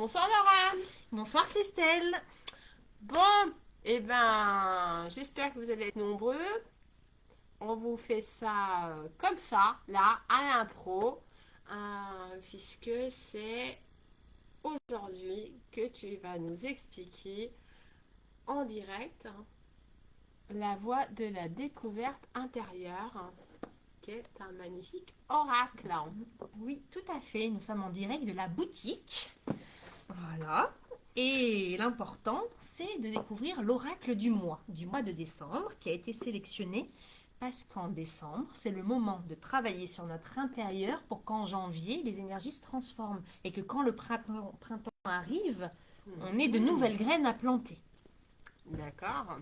Bonsoir Laura. Bonsoir Christelle. Bon, j'espère que vous allez être nombreux. On vous fait ça comme ça, là, à l'impro, puisque c'est aujourd'hui que tu vas nous expliquer en direct la voie de la découverte intérieure, qui est un magnifique oracle. Oui, tout à fait. Nous sommes en direct de la boutique. Voilà. Et l'important, c'est de découvrir l'oracle du mois de décembre, qui a été sélectionné parce qu'en décembre, c'est le moment de travailler sur notre intérieur pour qu'en janvier, les énergies se transforment. Et que quand le printemps arrive, on ait de nouvelles graines à planter. D'accord.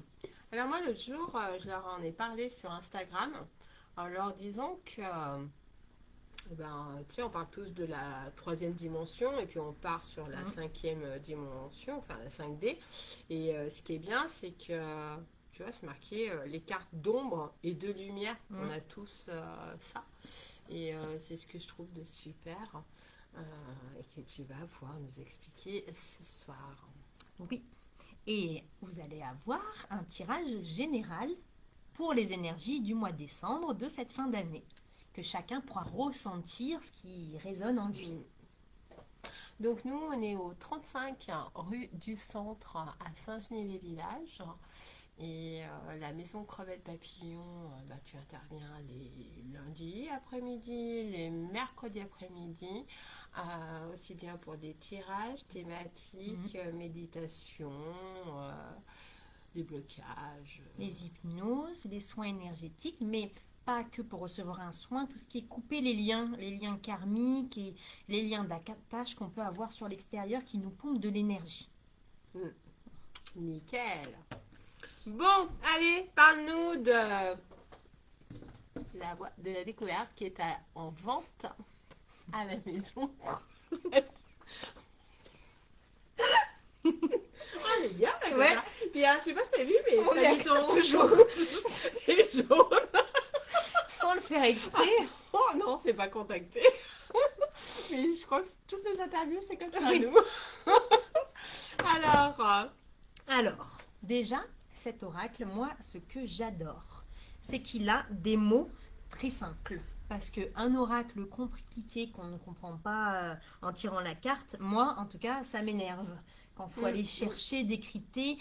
Alors moi, l'autre jour, je leur en ai parlé sur Instagram en leur disant que, tu sais, on parle tous de la troisième dimension et puis on part sur la cinquième dimension, enfin la 5D. Et ce qui est bien, c'est que, tu vois, c'est marqué les cartes d'ombre et de lumière. On a tous ça. Et c'est ce que je trouve de super et que tu vas pouvoir nous expliquer ce soir. Oui. Et vous allez avoir un tirage général pour les énergies du mois de décembre de cette fin d'année, que chacun pourra ressentir ce qui résonne en lui. Donc nous, on est au 35 rue du Centre à Saint-Genis-les-Villages. Et la maison Crevette Papillon, tu interviens les lundis après-midi, les mercredis après-midi, aussi bien pour des tirages thématiques, méditation, des blocages. Les hypnoses, les soins énergétiques, mais pas que pour recevoir un soin, tout ce qui est couper les liens karmiques et les liens d'attache qu'on peut avoir sur l'extérieur qui nous pompent de l'énergie. Nickel. Bon, allez, parle-nous de la voie de la découverte qui est en vente à la maison. Elle est bien, la Ouais. Puis, je sais pas si t'as vu, mais On t'as mis ton toujours c'est jaune. sans le faire exprès. Oh non, c'est pas contacté. Mais je crois que toutes les interviews, c'est comme ça, Oui. nous. Alors, déjà, cet oracle, moi, ce que j'adore, c'est qu'il a des mots très simples. Parce qu'un oracle compliqué qu'on ne comprend pas en tirant la carte, moi, en tout cas, ça m'énerve. Quand il faut aller chercher, décrypter.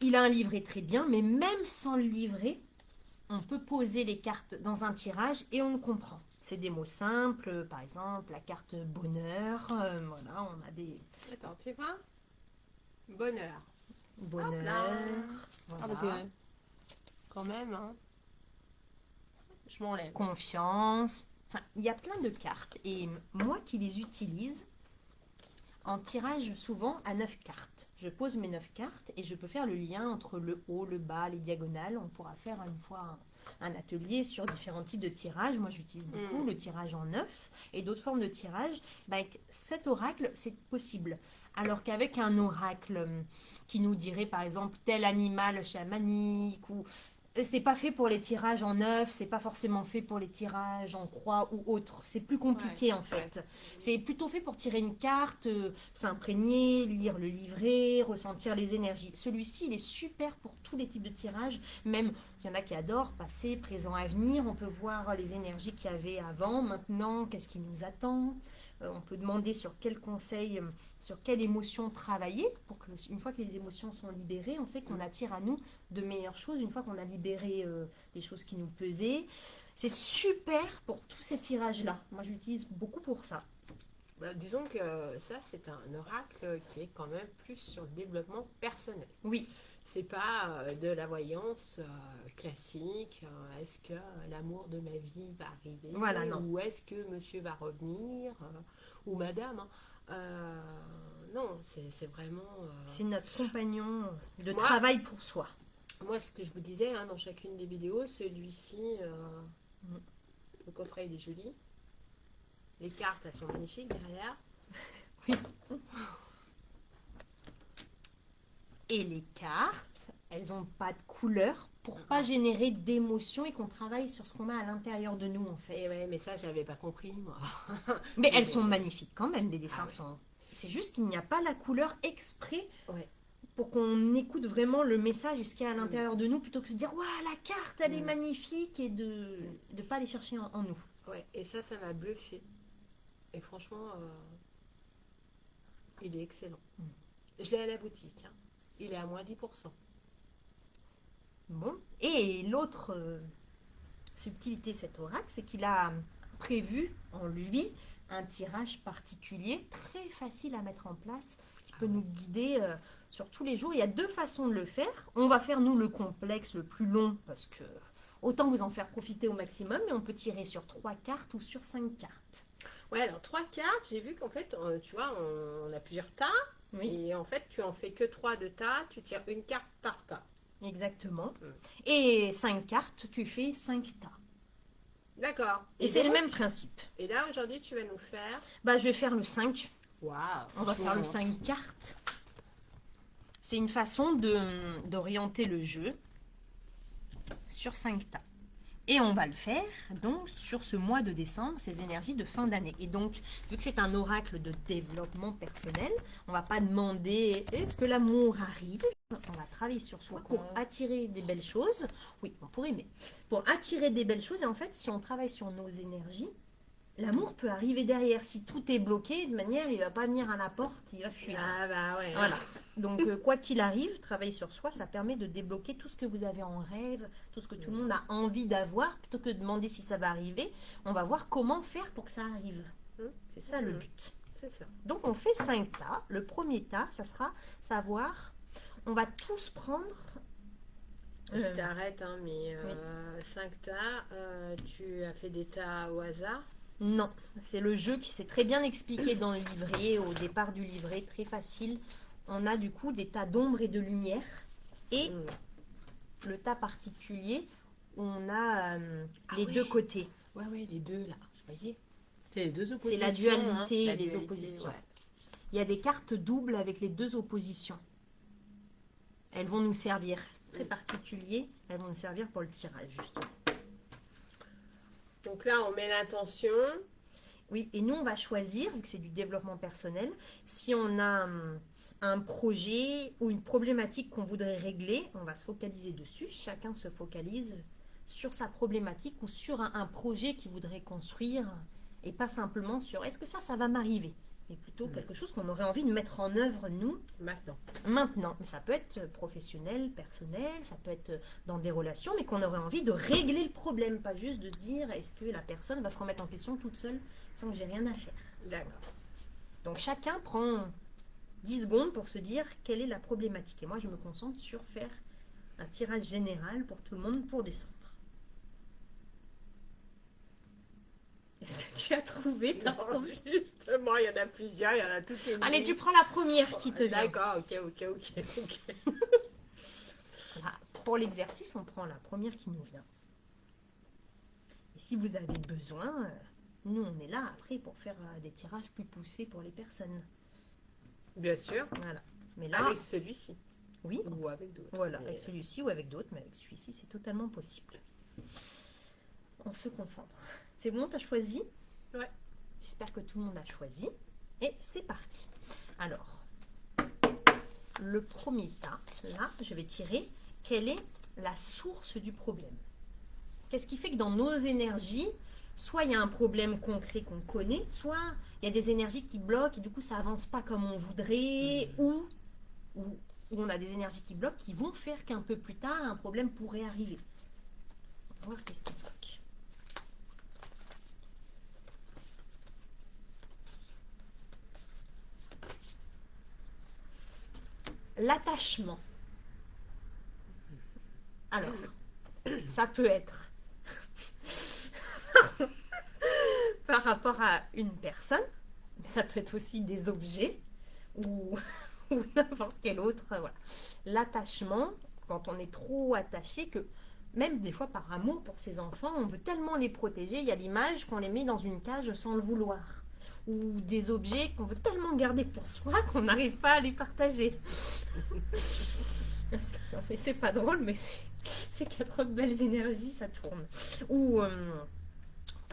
Il a un livret très bien, mais même sans le livret, on peut poser les cartes dans un tirage et on le comprend. C'est des mots simples, par exemple, la carte bonheur, voilà, on a des... Attends, tu vois bonheur. Bonheur, Voilà. voilà. Quand même, hein. Je m'enlève. Confiance. Enfin, il y a plein de cartes. Et moi qui les utilise, en tirage souvent à 9 cartes. Je pose mes 9 cartes et je peux faire le lien entre le haut, le bas, les diagonales. On pourra faire une fois un atelier sur différents types de tirages. Moi, j'utilise beaucoup le tirage en 9 et d'autres formes de tirage. Avec cet oracle, c'est possible. Alors qu'avec un oracle qui nous dirait, par exemple, tel animal chamanique ou... C'est pas fait pour les tirages en neuf, c'est pas forcément fait pour les tirages en croix ou autre. C'est plus compliqué en fait. C'est plutôt fait pour tirer une carte, s'imprégner, lire le livret, ressentir les énergies. Celui-ci, il est super pour tous les types de tirages. Même, il y en a qui adorent passé, présent, avenir. On peut voir les énergies qu'il y avait avant, maintenant, qu'est-ce qui nous attend. On peut demander sur quel conseil, sur quelle émotion travailler pour que, une fois que les émotions sont libérées, on sait qu'on attire à nous de meilleures choses une fois qu'on a libéré des choses qui nous pesaient. C'est super pour tous ces tirages-là. Moi, je l'utilise beaucoup pour ça. Disons que ça, c'est un oracle qui est quand même plus sur le développement personnel. Oui. C'est pas de la voyance classique. Est-ce que l'amour de ma vie va arriver? Voilà, non. Ou est-ce que monsieur va revenir? Ou madame? Non, c'est vraiment... C'est notre compagnon de travail pour soi. Moi, ce que je vous disais dans chacune des vidéos, celui-ci, le coffret, il est joli. Les cartes, elles sont magnifiques derrière. Oui. Et les cartes, elles n'ont pas de couleur pour pas générer d'émotions et qu'on travaille sur ce qu'on a à l'intérieur de nous en fait. Et ouais, mais ça, j'avais pas compris, moi. Mais elles sont magnifiques quand même, les dessins sont... C'est juste qu'il n'y a pas la couleur exprès Ouais. pour qu'on écoute vraiment le message et ce qu'il y a à l'intérieur de nous plutôt que de dire waouh, la carte elle est magnifique et de ne pas aller chercher en nous. Ouais. Et ça m'a bluffé. Et franchement, il est excellent. Je l'ai à la boutique. Hein. Il est à moins 10%. Bon. Et l'autre subtilité de cet oracle, c'est qu'il a prévu en lui un tirage particulier très facile à mettre en place qui peut nous guider sur tous les jours. Il y a deux façons de le faire. On va faire nous le complexe le plus long parce que autant vous en faire profiter au maximum, mais on peut tirer sur 3 cartes ou sur 5 cartes. Ouais, alors 3 cartes, j'ai vu qu'en fait, tu vois, on a plusieurs tas. Oui, Et en fait, tu en fais que 3 de tas, tu tires une carte par tas. exactement. Et 5 cartes, tu fais 5 tas. D'accord. Et c'est le donc, même principe. Et là, aujourd'hui, tu vas nous faire... Bah, je vais faire le 5. Waouh. On va faire le 5 cartes. C'est une façon d'orienter le jeu sur 5 tas. Et on va le faire donc sur ce mois de décembre, ces énergies de fin d'année. Et donc, vu que c'est un oracle de développement personnel, on va pas demander est-ce que l'amour arrive. On va travailler sur soi pour attirer des belles choses. Oui, on pourrait, mais pour attirer des belles choses. Et en fait, si on travaille sur nos énergies, l'amour peut arriver derrière. Si tout est bloqué, de manière, il va pas venir à la porte, il va fuir. Ah bah ouais. Voilà. Donc, quoi qu'il arrive, travailler sur soi, ça permet de débloquer tout ce que vous avez en rêve, tout ce que tout le monde a envie d'avoir, plutôt que de demander si ça va arriver. On va voir comment faire pour que ça arrive. C'est ça le but. C'est ça. Donc, on fait 5 tas. Le premier tas, ça sera savoir, on va tous prendre... Je t'arrête, hein, mais oui. 5 tas, tu as fait des tas au hasard. Non, c'est le jeu qui s'est très bien expliqué dans le livret, au départ du livret, très facile. On a du coup des tas d'ombre et de lumière. Et le tas particulier, on a les deux côtés. Ouais, les deux là, vous voyez. C'est les deux C'est oppositions. la dualité hein, des dualité, oppositions. ouais. Il y a des cartes doubles avec les deux oppositions. Elles vont nous servir, très particulier, elles vont nous servir pour le tirage, justement. Donc là, on met l'intention. Oui, et nous, on va choisir, vu que c'est du développement personnel, si on a un projet ou une problématique qu'on voudrait régler, on va se focaliser dessus. Chacun se focalise sur sa problématique ou sur un projet qu'il voudrait construire et pas simplement sur est-ce que ça va m'arriver, mais plutôt quelque chose qu'on aurait envie de mettre en œuvre, nous, maintenant. Mais ça peut être professionnel, personnel, ça peut être dans des relations, mais qu'on aurait envie de régler le problème, pas juste de se dire est-ce que la personne va se remettre en question toute seule sans que j'ai rien à faire. D'accord. Donc chacun prend 10 secondes pour se dire quelle est la problématique. Et moi, je me concentre sur faire un tirage général pour tout le monde pour décembre. Est-ce que tu as trouvé ta Non, justement, il y en a plusieurs, il y en a toutes les Allez, listes. tu prends la première qui te vient. D'accord, ok. Voilà. Pour l'exercice, on prend la première qui nous vient. Et si vous avez besoin, nous, on est là après pour faire des tirages plus poussés pour les personnes. Bien sûr. Voilà. Mais là, Avec celui-ci. oui, Ou avec d'autres. voilà, Mais, avec celui-ci ou avec d'autres, mais avec celui-ci, c'est totalement possible. On se concentre. C'est bon, t'as choisi? Ouais. J'espère que tout le monde a choisi. Et c'est parti. Alors, le premier tas, là, je vais tirer. Quelle est la source du problème? Qu'est-ce qui fait que dans nos énergies, soit il y a un problème concret qu'on connaît, soit il y a des énergies qui bloquent et du coup ça avance pas comme on voudrait, ou on a des énergies qui bloquent qui vont faire qu'un peu plus tard un problème pourrait arriver. On va voir qu'est-ce qui bloque. L'attachement. Alors, ça peut être par rapport à une personne, mais ça peut être aussi des objets ou n'importe quel autre. Voilà. L'attachement, quand on est trop attaché, que même des fois par amour pour ses enfants, on veut tellement les protéger, il y a l'image qu'on les met dans une cage sans le vouloir. Ou des objets qu'on veut tellement garder pour soi qu'on n'arrive pas à les partager. C'est pas drôle, mais c'est qu'il y a trop de belles énergies, ça tourne. Ou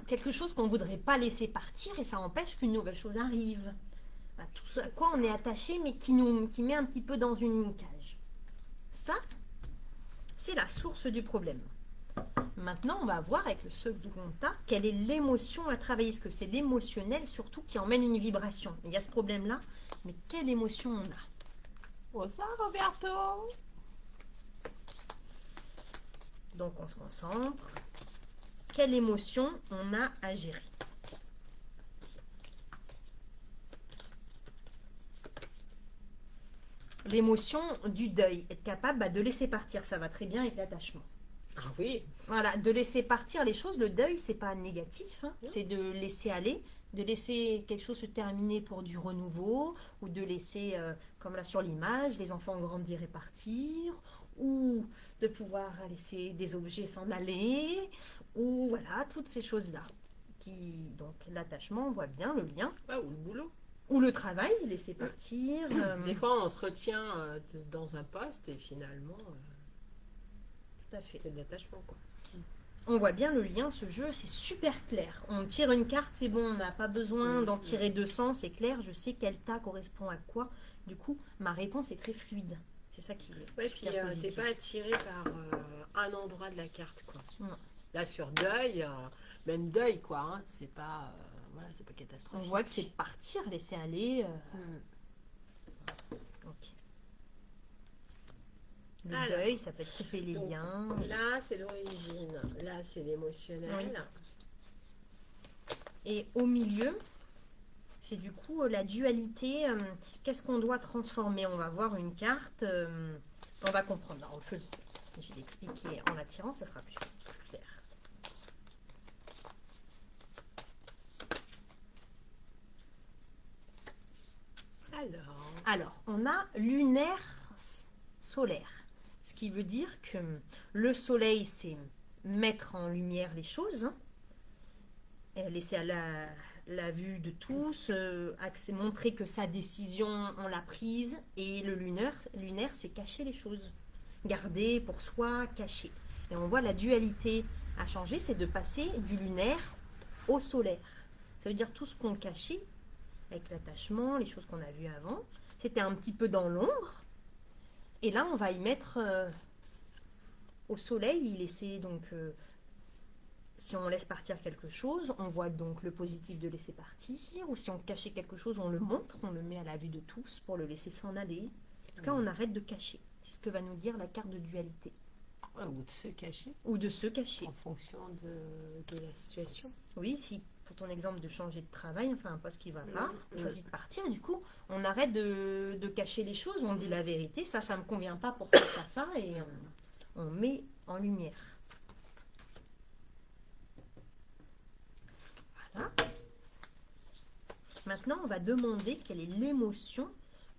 quelque chose qu'on ne voudrait pas laisser partir et ça empêche qu'une nouvelle chose arrive. à tout ce à quoi on est attaché, mais qui met un petit peu dans une cage. Ça, c'est la source du problème. Maintenant, on va voir avec le second tas quelle est l'émotion à travailler. Est-ce que c'est l'émotionnel surtout qui emmène une vibration? Il y a ce problème-là, mais quelle émotion on a? Bonsoir Roberto. Donc on se concentre. Quelle émotion on a à gérer? L'émotion du deuil, être capable de laisser partir, ça va très bien avec l'attachement. Ah oui. Voilà, de laisser partir les choses. Le deuil, c'est pas négatif, hein. C'est de laisser aller, de laisser quelque chose se terminer pour du renouveau, ou de laisser, comme là sur l'image, les enfants grandir et partir, ou de pouvoir laisser des objets s'en aller, ou voilà, toutes ces choses-là. Donc l'attachement, on voit bien le lien, Ouais, ou le boulot. ou le travail, laisser partir. Des fois, on se retient dans un poste et finalement, Tout à fait. c'est de l'attachement, quoi. On voit bien le lien, ce jeu, c'est super clair. On tire une carte, c'est bon, on n'a pas besoin d'en tirer 200, c'est clair, je sais quel tas correspond à quoi. Du coup, ma réponse est très fluide. C'est ça qui est Ouais, puis super t'es positif. pas attiré par un endroit de la carte, quoi. Non. Là, sur deuil, même deuil, quoi. Hein, c'est pas, voilà, c'est pas On catastrophique. voit que c'est partir, laisser aller. Ok. Le Alors. deuil, ça peut être couper les Donc, liens. Là, c'est l'origine. Là, c'est l'émotionnel. Et au milieu, c'est du coup la dualité. Qu'est-ce qu'on doit transformer? On va voir une carte. On va comprendre. En le faisant. Je vais l'expliquer en la tirant, ça sera plus clair. Alors, on a lunaire solaire. Ce qui veut dire que le soleil, c'est mettre en lumière les choses, hein, et laisser à la vue de tous, montrer que sa décision, on l'a prise. Et le lunaire, c'est cacher les choses. Garder pour soi, cacher. Et on voit la dualité à changer, c'est de passer du lunaire au solaire. Ça veut dire tout ce qu'on cachait, avec l'attachement, les choses qu'on a vues avant, c'était un petit peu dans l'ombre. Et là, on va y mettre au soleil, y laisser donc, si on laisse partir quelque chose, on voit donc le positif de laisser partir, ou si on cachait quelque chose, on le montre, on le met à la vue de tous pour le laisser s'en aller. En tout cas, on arrête de cacher. C'est ce que va nous dire la carte de dualité. Ouais, ou de se cacher Ou de se cacher. en fonction de la situation. Oui, si pour ton exemple de changer de travail, enfin un poste qui va pas, on Mhm. choisit de partir, du coup, on arrête de cacher les choses, on dit la vérité, ça me convient pas pour faire ça, et on met en lumière. Voilà. Maintenant, on va demander quelle est l'émotion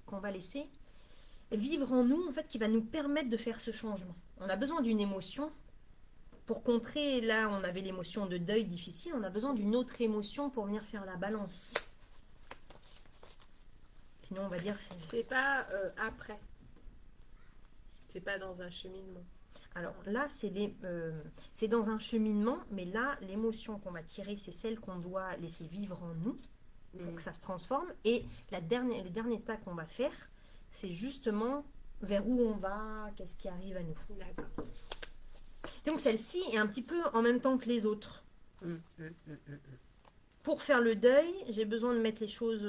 qu'on va laisser vivre en nous, en fait, qui va nous permettre de faire ce changement. On a besoin d'une émotion pour contrer. Là, on avait l'émotion de deuil difficile, on a besoin d'une autre émotion pour venir faire la balance. Sinon, on va dire que c'est... C'est pas après. C'est pas dans un cheminement. Alors là, c'est dans un cheminement, mais là, l'émotion qu'on va tirer, c'est celle qu'on doit laisser vivre en nous pour que ça se transforme. Et le dernier tas qu'on va faire, c'est justement vers où on va, qu'est-ce qui arrive à nous. D'accord. Donc celle-ci est un petit peu en même temps que les autres. Pour faire le deuil, j'ai besoin de mettre les choses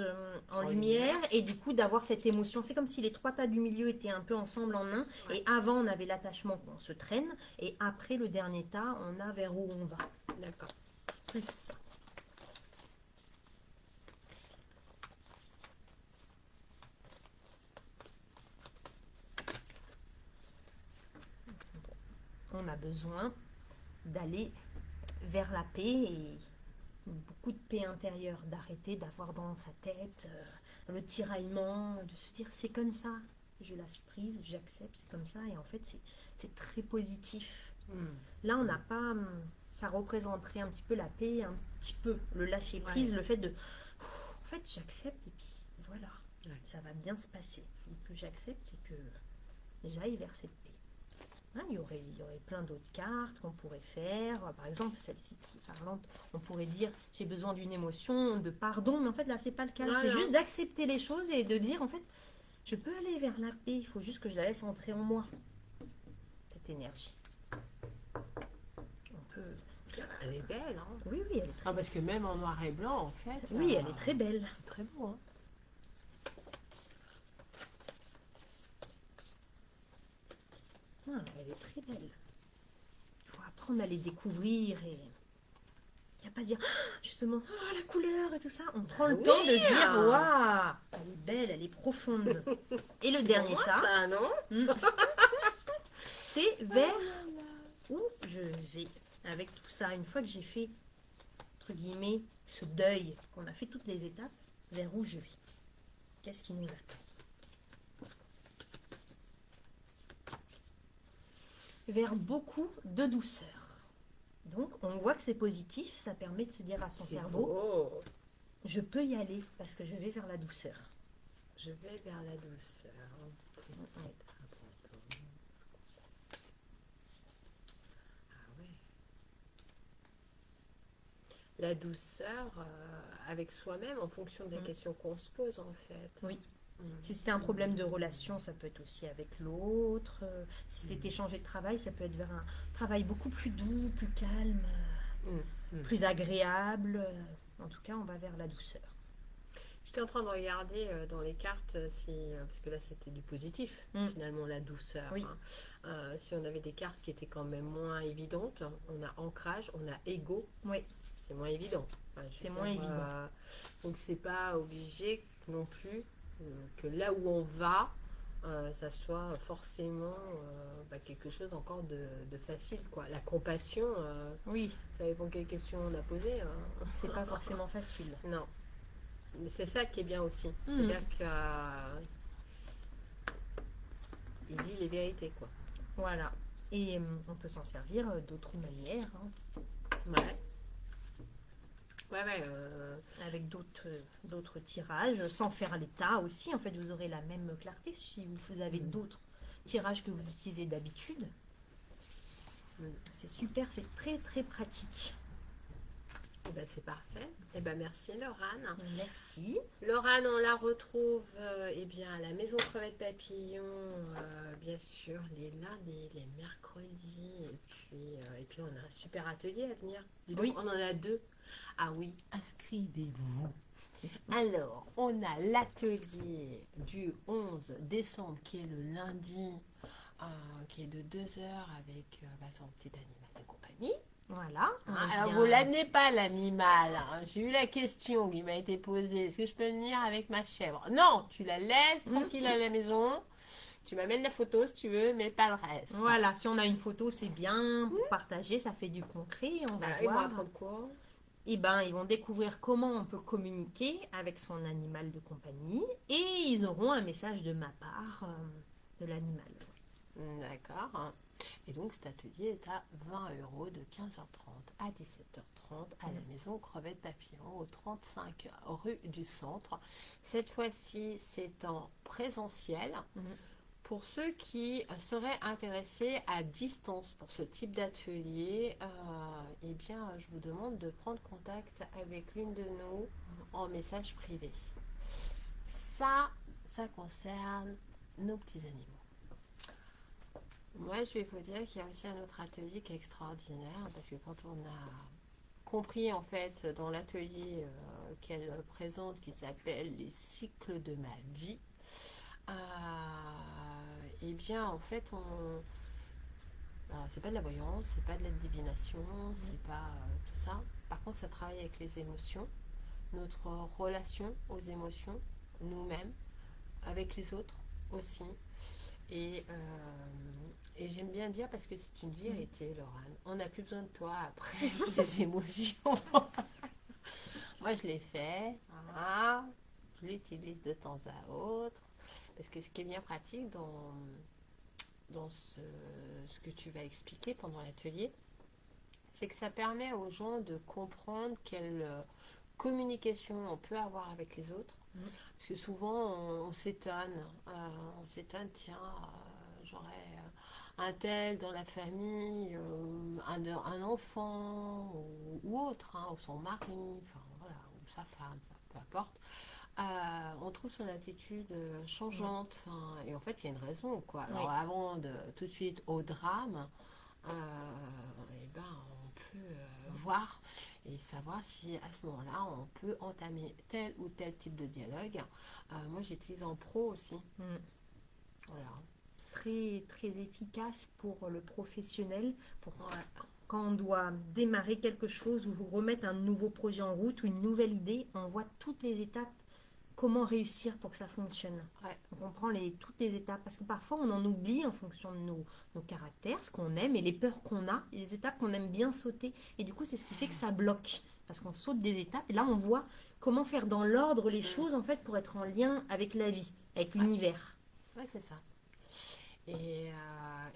en lumière et du coup d'avoir cette émotion. C'est comme si les trois tas du milieu étaient un peu ensemble en un. Ouais. Et avant, on avait l'attachement qu'on se traîne. Et après, le dernier tas, on a vers où on va. D'accord. Plus ça. On a besoin d'aller vers la paix et beaucoup de paix intérieure, d'arrêter d'avoir dans sa tête le tiraillement, de se dire c'est comme ça, je lâche prise, j'accepte, c'est comme ça, et en fait c'est très positif. Là on n'a pas, ça représenterait un petit peu la paix, un petit peu le lâcher prise, le fait de, en fait j'accepte et puis voilà, ça va bien se passer, il faut que j'accepte et que j'aille vers cette paix. Hein, il y aurait plein d'autres cartes qu'on pourrait faire. Par exemple, celle-ci qui est parlante, on pourrait dire j'ai besoin d'une émotion, de pardon, mais en fait là c'est pas le cas. C'est Voilà. juste d'accepter les choses et de dire en fait je peux aller vers la paix, il faut juste que je la laisse entrer en moi, cette énergie. On peut... Elle est belle, hein. Oui, oui, elle est très Ah, parce que même en noir et blanc, en fait. Oui, elle est très belle. Très beau, hein. Ah, elle est très belle. Il faut apprendre à les découvrir et il n'y a pas à dire ah, justement la couleur et tout ça. On prend le oui, temps de se dire hein. waouh, elle est belle, elle est profonde. Et le dernier Moi, tas, ça, non? c'est vers où je vais. Avec tout ça, une fois que j'ai fait, entre guillemets, ce deuil, qu'on a fait toutes les étapes, vers où je vais. Qu'est-ce qui nous attend? Vers beaucoup de douceur. Donc, on voit que c'est positif, ça permet de se dire à son cerveau, Oh, je peux y aller parce que je vais vers la douceur. je vais vers la douceur. Ah ouais. La douceur avec soi-même en fonction des questions qu'on se pose, en fait. Oui. Mm. Si c'était un problème de relation, ça peut être aussi avec l'autre. Si c'était changer de travail, ça peut être vers un travail beaucoup plus doux, plus calme, plus agréable. En tout cas, on va vers la douceur. J'étais en train de regarder dans les cartes, parce que là c'était du positif, finalement la douceur. Oui. Hein. Si on avait des cartes qui étaient quand même moins évidentes, on a ancrage, on a ego. Oui. C'est moins évident. Enfin, c'est moins évident. Donc c'est pas obligé non plus que là où on va, ça soit forcément quelque chose encore de facile, quoi. La compassion, Oui, vous savez pour quelle question on a posé, hein. c'est pas forcément facile. Non. Mais c'est ça qui est bien aussi. Mhm. C'est-à-dire qu'il dit les vérités, quoi. Voilà. Et on peut s'en servir d'autres manières, hein, Ouais. Ouais, avec d'autres tirages, sans faire l'état aussi. En fait, vous aurez la même clarté si vous avez d'autres tirages que vous utilisez d'habitude. C'est super, c'est très très pratique. Eh ben, c'est parfait. Eh ben, merci Laurane. Merci. Laurane, on la retrouve eh bien, à la Maison Crevette Papillon, bien sûr, les lundis, les mercredis. Et puis, on a un super atelier à venir. Dis donc, Oui. on en a 2. Ah oui, inscrivez-vous. Alors, on a l'atelier du 11 décembre qui est le lundi, qui est de 2 heures avec son petit animal de compagnie. Voilà. Alors, vous l'amenez pas l'animal. Hein. J'ai eu la question qui m'a été posée. Est-ce que je peux venir avec ma chèvre? Non, tu la laisses tranquille à la maison. Tu m'amènes la photo si tu veux, mais pas le reste. Voilà, si on a une photo, c'est bien. Pour partager, ça fait du concret. On va Ils vont voir. apprendre quoi? Eh ben, ils vont découvrir comment on peut communiquer avec son animal de compagnie et ils auront un message de ma part de l'animal. D'accord. Et donc cet atelier est à 20 € de 15h30 à 17h30 à la Maison Crevette Papillon au 35 rue du Centre. Cette fois-ci, c'est en présentiel. Pour ceux qui seraient intéressés à distance pour ce type d'atelier, eh bien, je vous demande de prendre contact avec l'une de nous en message privé. Ça concerne nos petits animaux. Moi, je vais vous dire qu'il y a aussi un autre atelier qui est extraordinaire parce que quand on a compris en fait dans l'atelier qu'elle présente qui s'appelle les cycles de ma vie, et bien en fait c'est pas de la voyance, c'est pas de la divination, c'est pas tout ça. Par contre, ça travaille avec les émotions, notre relation aux émotions, nous-mêmes, avec les autres aussi. Et j'aime bien dire parce que c'est une vérité, Laurane. On n'a plus besoin de toi après les émotions. Moi, je l'ai fait. Je l'utilise de temps à autre. Parce que ce qui est bien pratique dans ce que tu vas expliquer pendant l'atelier, c'est que ça permet aux gens de comprendre quelle communication on peut avoir avec les autres. Parce que souvent on s'étonne, tiens, j'aurais un tel dans la famille, un enfant ou autre, hein, ou son mari, enfin voilà, ou sa femme, enfin, peu importe, on trouve son attitude changeante. Enfin, et en fait, il y a une raison, quoi. Alors, Oui. avant de tout de suite au drame, eh ben, on peut voir et savoir si à ce moment-là, on peut entamer tel ou tel type de dialogue. Moi, j'utilise en pro aussi. Mm. Voilà. Très, très efficace pour le professionnel, pour Ouais. quand on doit démarrer quelque chose ou remettre un nouveau projet en route ou une nouvelle idée, on voit toutes les étapes, comment réussir pour que ça fonctionne. Ouais. On comprend toutes les étapes parce que parfois on en oublie en fonction de nos caractères, ce qu'on aime et les peurs qu'on a, et les étapes qu'on aime bien sauter. Et du coup, c'est ce qui fait que ça bloque parce qu'on saute des étapes et là on voit comment faire dans l'ordre les choses en fait pour être en lien avec la vie, avec l'univers. Ouais, c'est ça. Et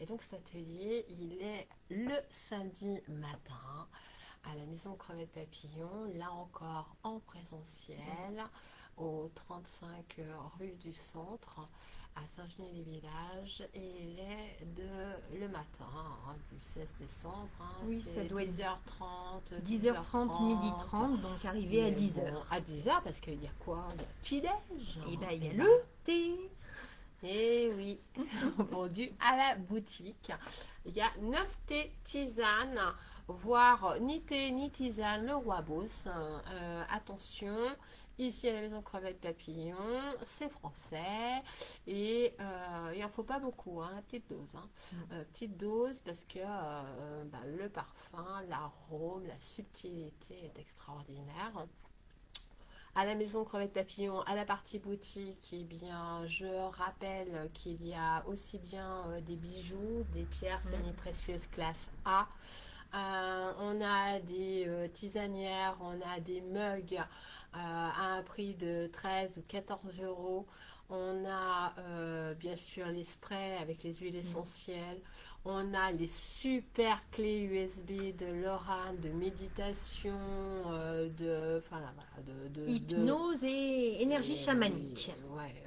donc cet atelier, il est le samedi matin à la maison Crevette Papillon, là encore en présentiel, au 35 rue du Centre, à Saint-Genis-les-Villages. Et il est le matin, hein, du 16 décembre. Hein, Oui, ça doit être 10h30, 10h30, midi 30, donc arrivé à 10h. Bon, à 10h, parce qu'il y a quoi? Il y a petit-déj. Et bien, il y a Et le thé. Et oui, vendu à la boutique. Il y a 9 thés tisanes, voire ni thé ni tisane, le Rooibos. Attention, ici à la maison Crevette Papillon, c'est français et il n'en faut pas beaucoup, hein, petite dose. Hein. Petite dose parce que le parfum, l'arôme, la subtilité est extraordinaire. À la maison Crevette Papillon, à la partie boutique, eh bien, je rappelle qu'il y a aussi bien des bijoux, des pierres semi-précieuses classe A. On a des tisanières, on a des mugs à un prix de 13 ou 14 euros. On a bien sûr les sprays avec les huiles essentielles. On a les super clés USB de Loran, de méditation, Hypnose et énergie chamanique. Ouais,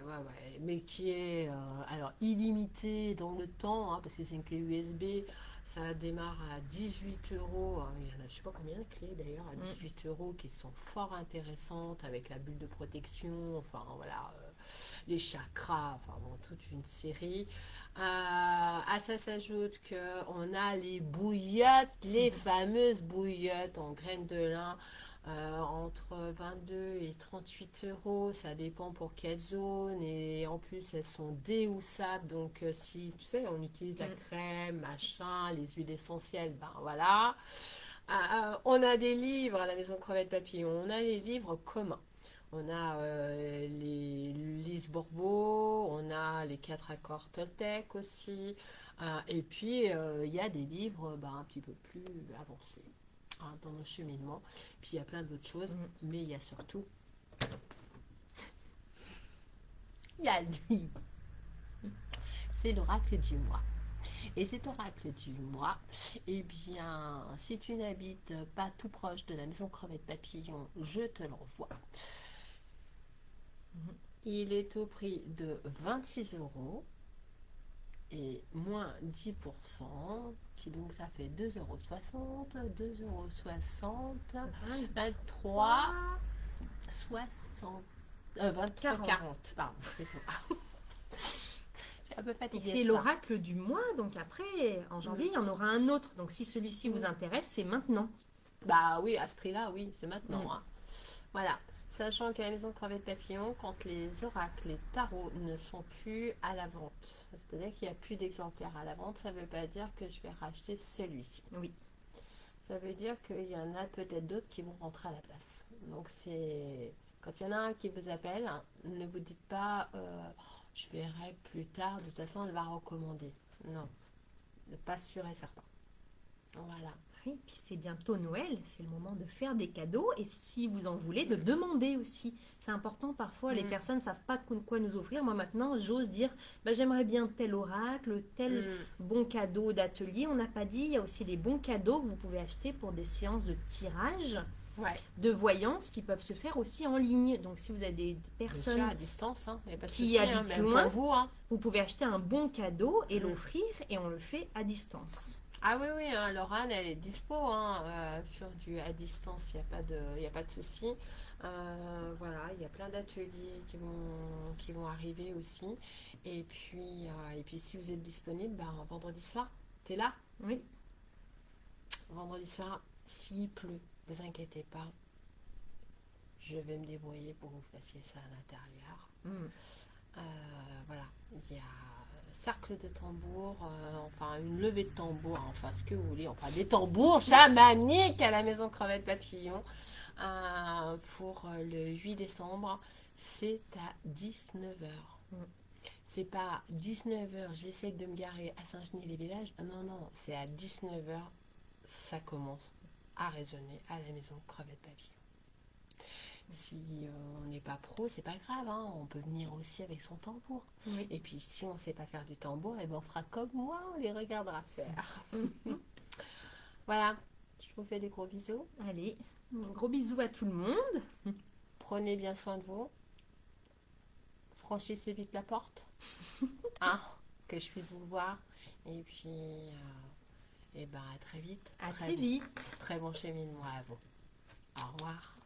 mais qui est alors illimité dans le temps, hein, parce que c'est une clé USB. Ça démarre à 18 euros. Il y en a, je sais pas combien de clés d'ailleurs, à 18 euros qui sont fort intéressantes avec la bulle de protection, enfin voilà, les chakras, enfin bon, toute une série. À ça s'ajoute qu'on a les bouillottes, les fameuses bouillottes en graines de lin. Entre 22 et 38 euros, ça dépend pour quelle zone, et en plus elles sont déhoussables, donc si tu sais, on utilise la crème, machin, les huiles essentielles, ben voilà. On a des livres à la maison Crevette Papillon, on a les livres communs. On a les Lise Bourbeau, on a les 4 accords Toltec aussi, et puis il y a des livres un petit peu plus avancés dans nos cheminements. Puis il y a plein d'autres choses, mais il y a surtout, il y a lui, c'est l'oracle du mois. Et cet oracle du mois, eh bien, si tu n'habites pas tout proche de la maison Crevette Papillon, je te l'envoie. Il est au prix de 26 euros et moins 10%, qui donc ça fait 2,60 €, 2,60 €, 23, 60, 23, 40, pardon, excuse-moi. J'ai un peu fatigué. C'est l'oracle du mois, donc après, en janvier, il y en aura un autre. Donc si celui-ci vous intéresse, c'est maintenant. Bah oui, à ce prix-là, oui, c'est maintenant. Hein. Voilà. Sachant qu'à la maison Crevette Papillon, quand les oracles, les tarots ne sont plus à la vente, c'est-à-dire qu'il n'y a plus d'exemplaires à la vente, ça ne veut pas dire que je vais racheter celui-ci. Oui. Ça veut dire qu'il y en a peut-être d'autres qui vont rentrer à la place. Donc c'est quand il y en a un qui vous appelle, ne vous dites pas je verrai plus tard, de toute façon elle va recommander. Non, pas sûr et certain. Voilà. Oui, puis c'est bientôt Noël, c'est le moment de faire des cadeaux et si vous en voulez, de demander aussi. C'est important parfois, les personnes ne savent pas quoi nous offrir. Moi maintenant, j'ose dire, j'aimerais bien tel oracle, tel bon cadeau d'atelier. On n'a pas dit, il y a aussi des bons cadeaux que vous pouvez acheter pour des séances de tirage. Ouais. de voyance qui peuvent se faire aussi en ligne. Donc si vous avez des Bien personnes sûr, à distance, hein. Y a pas de qui souci, hein, habitent même loin. pour vous, hein. vous pouvez acheter un bon cadeau et Mm. l'offrir et on le fait à distance. Ah oui, oui, hein, Laurane, elle est dispo hein, sur du à distance, y a pas de souci. Voilà, il y a plein d'ateliers qui vont arriver aussi. Et puis si vous êtes disponible, ben, vendredi soir, t'es là? Oui, Vendredi soir, s'il pleut, vous inquiétez pas, je vais me débrouiller pour que vous fassiez ça à l'intérieur. mm, Voilà, il y a cercle de tambour, enfin une levée de tambour, enfin ce que vous voulez, enfin des tambours chamaniques à la maison Crevette Papillon pour le 8 décembre. C'est à 19h. Mm. C'est pas 19h, j'essaie de me garer à Saint-Genis-les-Villages. Non, non, c'est à 19h, ça commence à résonner à la maison Crevette Papillon. Si on n'est pas pro, c'est pas grave, hein, on peut venir aussi avec son tambour. oui. Et puis si on ne sait pas faire du tambour, eh ben, on fera comme moi, on les regardera faire. Voilà, je vous fais des gros bisous. Allez, gros bisous à tout le monde. Prenez bien soin de vous. Franchissez vite la porte. Hein, que je puisse vous voir. Et puis, eh ben, à très vite. À très vite. Très bon cheminement à vous. Au revoir.